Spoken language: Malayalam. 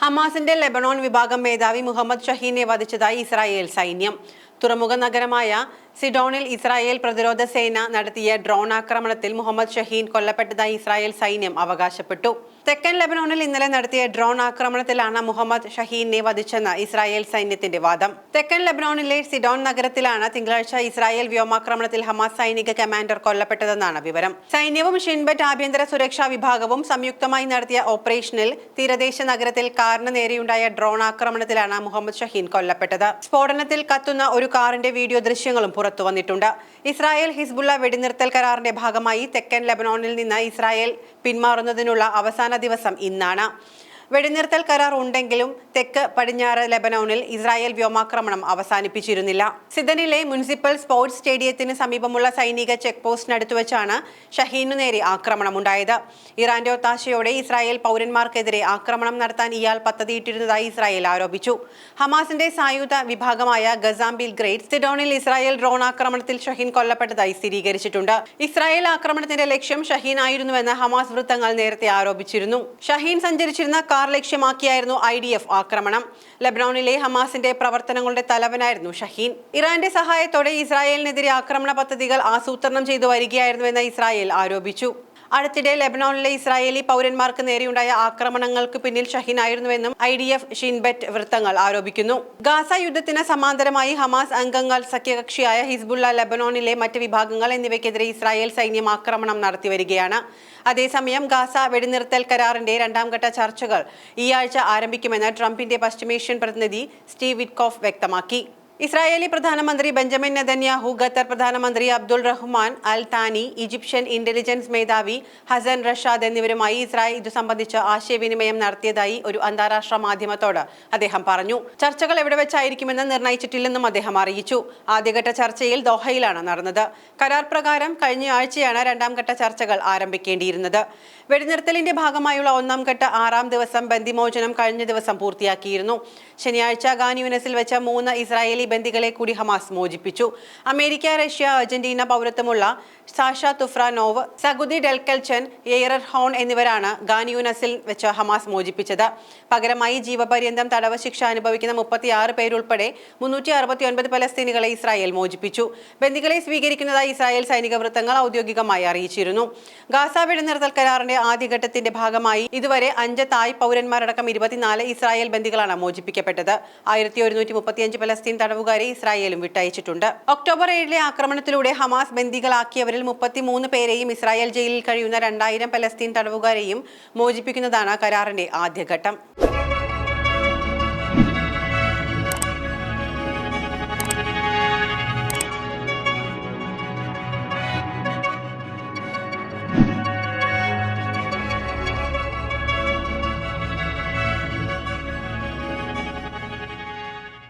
ഹമാസിന്റെ ലെബനോൺ വിഭാഗം മേധാവി മുഹമ്മദ് ഷഹീനെ വധിച്ചതായി ഇസ്രായേൽ സൈന്യം. തുറമുഖ നഗരമായ സിഡോണിൽ ഇസ്രായേൽ പ്രതിരോധ സേന നടത്തിയ ഡ്രോൺ ആക്രമണത്തിൽ മുഹമ്മദ് ഷഹീൻ കൊല്ലപ്പെട്ടതായി ഇസ്രായേൽ സൈന്യം അവകാശപ്പെട്ടു. തെക്കൻ ലെബനോണിൽ ഇന്നലെ നടത്തിയ ഡ്രോൺ ആക്രമണത്തിലാണ് മുഹമ്മദ് ഷഹീനെ വധിച്ചെന്ന് ഇസ്രായേൽ സൈന്യത്തിന്റെ വാദം. തെക്കൻ ലെബനോണിലെ സിഡോൺ നഗരത്തിലാണ് തിങ്കളാഴ്ച ഇസ്രായേൽ വ്യോമാക്രമണത്തിൽ ഹമാസ് സൈനിക കമാൻഡർ കൊല്ലപ്പെട്ടതെന്നാണ് വിവരം. സൈന്യവും ഷിൻബെറ്റ് ആഭ്യന്തര സുരക്ഷാ വിഭാഗവും സംയുക്തമായി നടത്തിയ ഓപ്പറേഷനിൽ തീരദേശ നഗരത്തിൽ കാറിന് നേരെയുണ്ടായ ഡ്രോൺ ആക്രമണത്തിലാണ് മുഹമ്മദ് ഷഹീൻ കൊല്ലപ്പെട്ടത്. സ്ഫോടനത്തിൽ കത്തുന്ന ഒരു കാറിന്റെ വീഡിയോ ദൃശ്യങ്ങളും പുറത്തു വന്നിട്ടുണ്ട്. ഇസ്രായേൽ ഹിസ്ബുള്ള വെടിനിർത്തൽ കരാറിന്റെ ഭാഗമായി തെക്കൻ ലെബനോണിൽ നിന്ന് ഇസ്രായേൽ പിന്മാറുന്നതിനുള്ള അവസാന ദിവസം ഇന്നാണ്. വെടിനിർത്തൽ കരാർ ഉണ്ടെങ്കിലും തെക്ക് പടിഞ്ഞാറ് ലെബനോണിൽ ഇസ്രായേൽ വ്യോമാക്രമണം അവസാനിപ്പിച്ചിരുന്നില്ല. സിദനിലെ മുനിസിപ്പൽ സ്പോർട്സ് സ്റ്റേഡിയത്തിന് സമീപമുള്ള സൈനിക ചെക്ക് പോസ്റ്റിനടുത്ത് വെച്ചാണ് ഷഹീനു നേരെ ആക്രമണമുണ്ടായത്. ഇറാന്റെ ഒത്താശയോടെ ഇസ്രായേൽ പൗരന്മാർക്കെതിരെ ആക്രമണം നടത്താൻ ഇയാൾ പദ്ധതിയിട്ടിരുന്നതായി ഇസ്രായേൽ ആരോപിച്ചു. ഹമാസിന്റെ സായുധ വിഭാഗമായ ഗസാംബിൽ ഗ്രേറ്റ് സിഡോണിൽ ഇസ്രായേൽ ഡ്രോൺ ആക്രമണത്തിൽ ഷഹീൻ കൊല്ലപ്പെട്ടതായി സ്ഥിരീകരിച്ചിട്ടുണ്ട്. ഇസ്രായേൽ ആക്രമണത്തിന്റെ ലക്ഷ്യം ഷഹീൻ ആയിരുന്നുവെന്ന് ഹമാസ് വൃത്തങ്ങൾ നേരത്തെ ആരോപിച്ചിരുന്നു. ഷഹീൻ സഞ്ചരിച്ചിരുന്ന കാർ ലക്ഷ്യമാക്കിയായിരുന്നു IDF ആക്രമണം. ലെബനോണിലെ ഹമാസിന്റെ പ്രവർത്തനങ്ങളുടെ തലവനായിരുന്നു ഷഹീൻ. ഇറാന്റെ സഹായത്തോടെ ഇസ്രായേലിനെതിരെ ആക്രമണ പദ്ധതികൾ ആസൂത്രണം ചെയ്തു വരികയായിരുന്നുവെന്ന് ഇസ്രായേൽ ആരോപിച്ചു. അടുത്തിടെ ലെബനോണിലെ ഇസ്രായേലി പൗരന്മാർക്ക് നേരെയുണ്ടായ ആക്രമണങ്ങൾക്ക് പിന്നിൽ ഷഹീൻ ആയിരുന്നുവെന്നും IDF ഷിൻബെറ്റ് വൃത്തങ്ങൾ ആരോപിക്കുന്നു. ഗാസ യുദ്ധത്തിന് സമാന്തരമായി ഹമാസ് അംഗങ്ങൾ സഖ്യകക്ഷിയായ ഹിസ്ബുള്ള, ലെബനോണിലെ മറ്റ് വിഭാഗങ്ങൾ എന്നിവയ്ക്കെതിരെ ഇസ്രായേൽ സൈന്യം ആക്രമണം നടത്തിവരികയാണ്. അതേസമയം ഗാസ വെടിനിർത്തൽ കരാറിന്റെ രണ്ടാം ഘട്ട ചർച്ചകൾ ഈ ആഴ്ച ആരംഭിക്കുമെന്ന് ട്രംപിന്റെ പശ്ചിമേഷ്യൻ പ്രതിനിധി സ്റ്റീവ് വിറ്റ്കോഫ് വ്യക്തമാക്കി. ഇസ്രായേലി പ്രധാനമന്ത്രി ബെഞ്ചമിൻ നെതന്യാഹു, ഖത്തർ പ്രധാനമന്ത്രി അബ്ദുൾ റഹ്മാൻ അൽ താനി, ഈജിപ്ഷ്യൻ ഇന്റലിജൻസ് മേധാവി ഹസൻ റഷാദ് എന്നിവരുമായി ഇസ്രായേൽ ഇതു സംബന്ധിച്ച് ആശയവിനിമയം നടത്തിയതായി ഒരു അന്താരാഷ്ട്ര മാധ്യമത്തോട് അദ്ദേഹം പറഞ്ഞു. ചർച്ചകൾ എവിടെ വെച്ചായിരിക്കുമെന്ന് നിർണയിച്ചിട്ടില്ലെന്നും അദ്ദേഹം അറിയിച്ചു. ആദ്യഘട്ട ചർച്ചയിൽ ദോഹയിലാണ് നടന്നത്. കരാർ പ്രകാരം കഴിഞ്ഞ ആഴ്ചയാണ് രണ്ടാം ഘട്ട ചർച്ചകൾ ആരംഭിക്കേണ്ടിയിരുന്നത്. വെടിനിർത്തലിന്റെ ഭാഗമായുള്ള ഒന്നാം ഘട്ട 6ാം ദിവസം ബന്ദിമോചനം കഴിഞ്ഞ ദിവസം പൂർത്തിയാക്കിയിരുന്നു. ശനിയാഴ്ച ഖാൻ യൂനിസിൽ വെച്ച 3 ഇസ്രായേലി ബന്ദികളെ കൂടി ഹമാസ് മോചിപ്പിച്ചു. അമേരിക്ക, റഷ്യ, അർജന്റീന പൗരത്വമുള്ള Sasha Troufanov, Sagui Dekel Chen, Yair Horn എന്നിവരാണ് ഖാൻ യൂനിസിൽ വെച്ച് ഹമാസ് മോചിപ്പിച്ചത്. പകരമായി ജീവപര്യന്തം തടവ് ശിക്ഷ അനുഭവിക്കുന്ന 36 പേരുൾപ്പെടെ 369 പലസ്തീനികളെ ഇസ്രായേൽ മോചിപ്പിച്ചു. ബന്ദികളെ സ്വീകരിക്കുന്നതായി ഇസ്രായേൽ സൈനിക വൃത്തങ്ങൾ ഔദ്യോഗികമായി അറിയിച്ചിരുന്നു. ഗാസ വെടിനിർത്തൽ കരാറിന്റെ ആദ്യഘട്ടത്തിന്റെ ഭാഗമായി ഇതുവരെ 5 തായ് പൗരന്മാരടക്കം 24 ഇസ്രായേൽ ബന്ദികളാണ് മോചിപ്പിക്കപ്പെട്ടത്. 1135 പലസ്തീൻ തടവുകാരെ ഇസ്രായേലും വിട്ടയച്ചിട്ടുണ്ട്. ഒക്ടോബർ 7 ആക്രമണത്തിലൂടെ ഹമാസ് ബന്ദികളാക്കിയവരിൽ 33 പേരെയും ഇസ്രായേൽ ജയിലിൽ കഴിയുന്ന 2000 പലസ്തീൻ തടവുകാരെയും മോചിപ്പിക്കുന്നതാണ് കരാറിന്റെ ആദ്യഘട്ടം.